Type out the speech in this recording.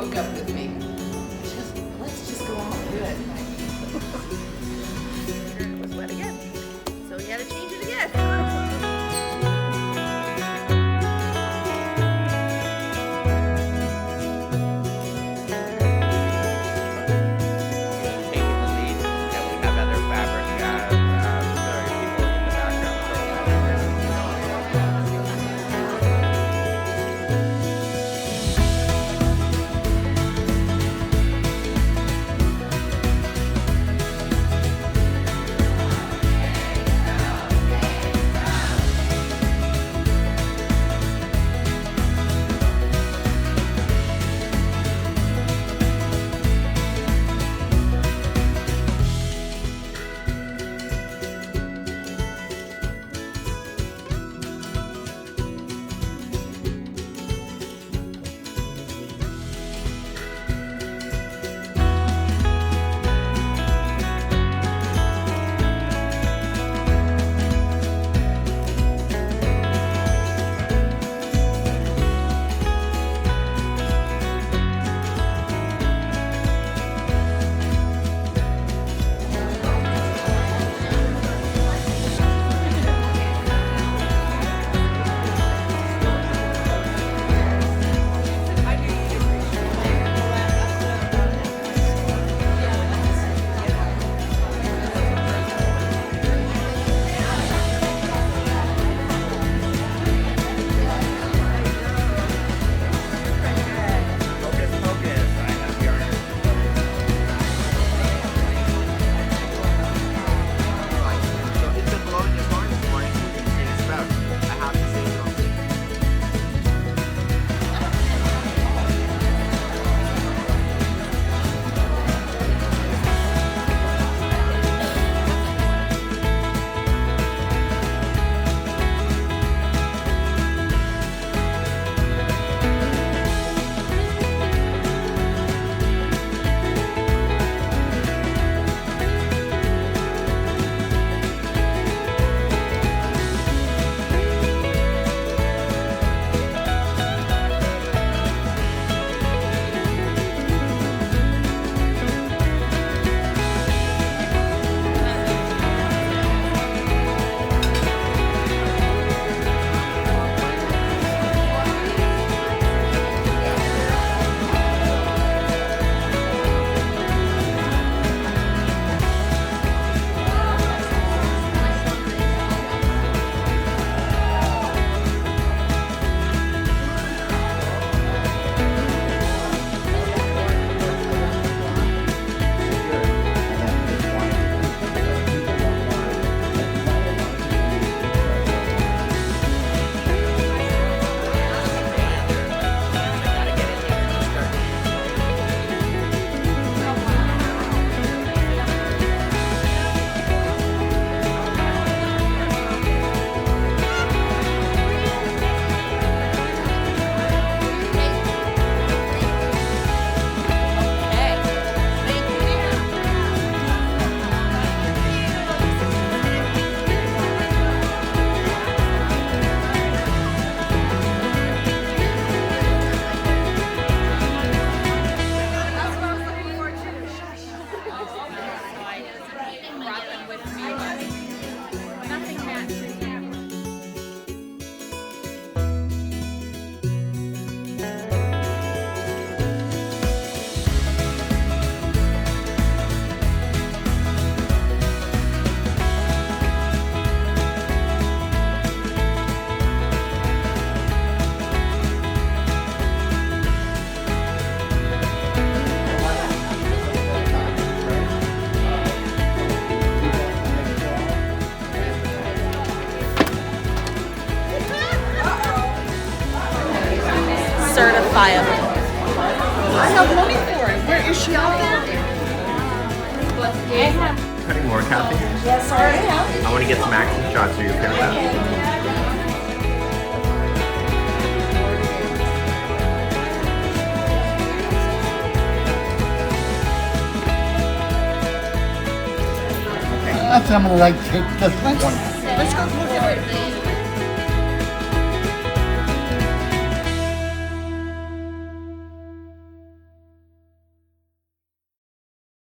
broke up with me. Let's just go on good. It was wet again. So we had to change it again. Certifiable. I have money for it. Where is she out there? Cutting more, Kathy? Yes, I am. I want to get some action shots of your camera. I'm gonna like take this one. Let's go look at it.